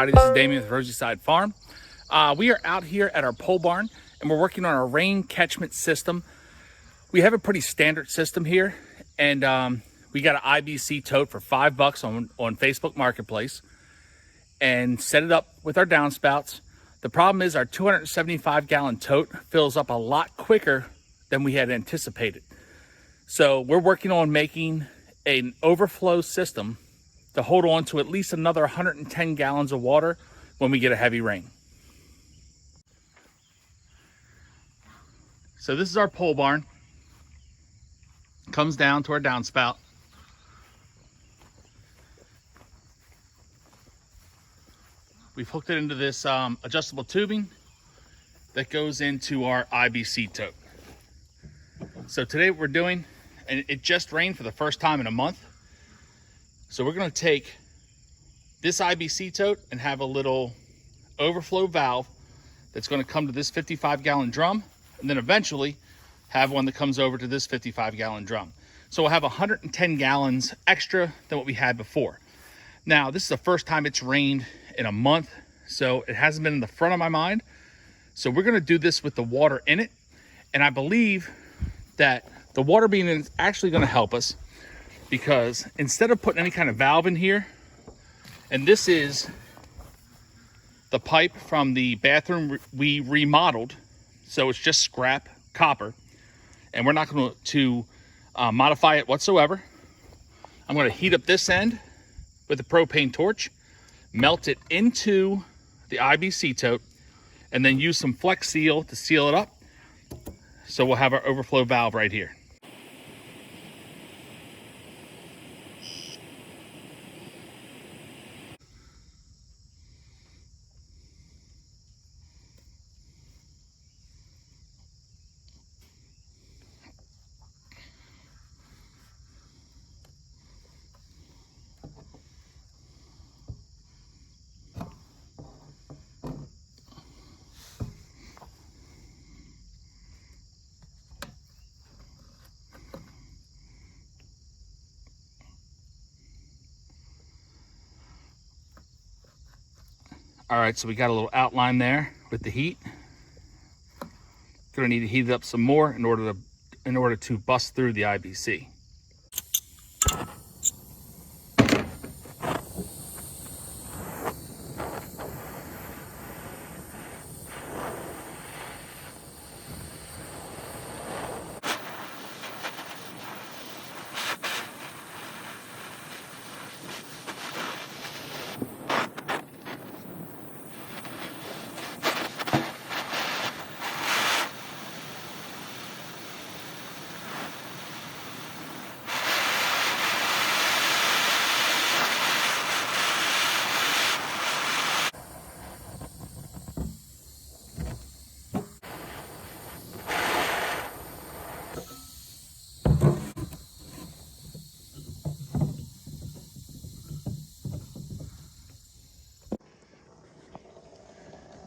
everybody. This is Damien with Rosy Side Farm. We are out here at our pole barn and we're working on our rain catchment system. We have a pretty standard system here, and we got an IBC tote for $5 on Facebook Marketplace and set it up with our downspouts. The problem is our 275-gallon tote fills up a lot quicker than we had anticipated. So we're working on making an overflow system to hold on to at least another 110 gallons of water when we get a heavy rain. So this is our pole barn. Comes down to our downspout. We've hooked it into this adjustable tubing that goes into our IBC tote. So today what we're doing, and it just rained for the first time in a month, so we're going to take this IBC tote and have a little overflow valve that's going to come to this 55-gallon drum, and then eventually have one that comes over to this 55-gallon drum. So we'll have 110 gallons extra than what we had before. Now, this is the first time it's rained in a month, so it hasn't been in the front of my mind. So we're going to do this with the water in it, and I believe that the water being in is actually going to help us, because instead of putting any kind of valve in here, and this is the pipe from the bathroom we remodeled, so it's just scrap copper, and we're not going to modify it whatsoever. I'm going to heat up this end with a propane torch, melt it into the IBC tote, and then use some Flex Seal to seal it up. So we'll have our overflow valve right here. All right, so we got a little outline there with the heat. Gonna need to heat it up some more in order to bust through the IBC.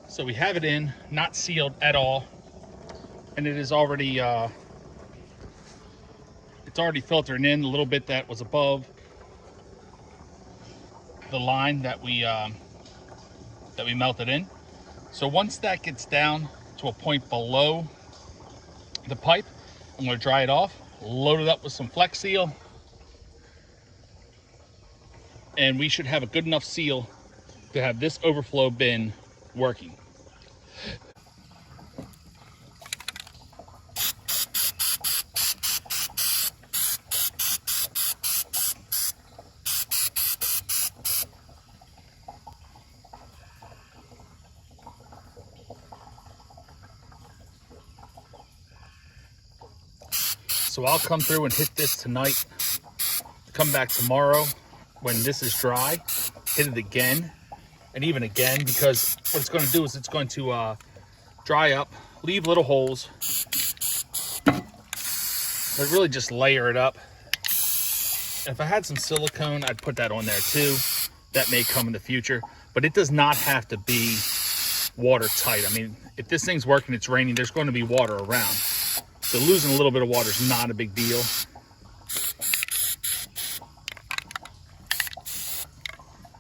So we have it in, not sealed at all, and it is already it's already filtering in a little bit that was above the line that we melted in. So once that gets down to a point below the pipe, I'm going to dry it off, load it up with some Flex Seal, and we should have a good enough seal to have this overflow bin working. So I'll come through and hit this tonight, come back tomorrow when this is dry, hit it again, and even again, because what it's going to do is it's going to dry up, leave little holes, but really just layer it up. If I had some silicone, I'd put that on there too. That may come in the future, but it does not have to be watertight. I mean, if this thing's working, it's raining, there's going to be water around. So losing a little bit of water is not a big deal.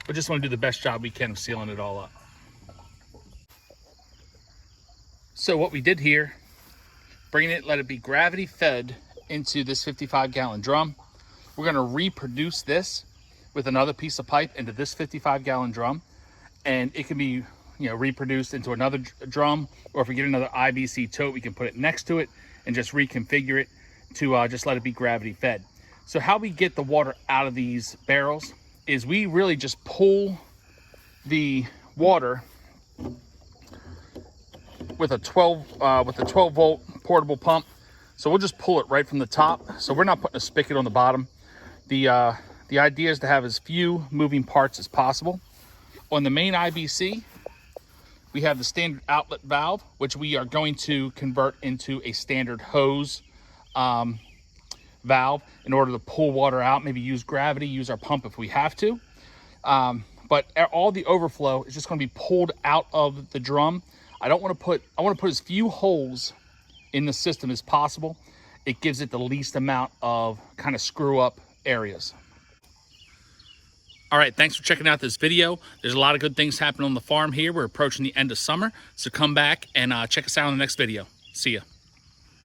but just want to do the best job we can of sealing it all up. So what we did here, bring it, let it be gravity fed into this 55-gallon drum. We're going to reproduce this with another piece of pipe into this 55-gallon drum, and it can be, you know, reproduced into another drum, or if we get another IBC tote, we can put it next to it and just reconfigure it to just let it be gravity fed. So how we get the water out of these barrels is we really just pull the water with a 12 volt portable pump. So we'll just pull it right from the top. So we're not putting a spigot on the bottom. The idea is to have as few moving parts as possible. On the main IBC, we have the standard outlet valve, which we are going to convert into a standard hose valve in order to pull water out, maybe use gravity, use our pump if we have to. But all the overflow is just going to be pulled out of the drum. I want to put as few holes in the system as possible. It gives it the least amount of kind of screw up areas. All right, thanks for checking out this video. There's a lot of good things happening on the farm here. We're approaching the end of summer, so come back and check us out on the next video. See ya.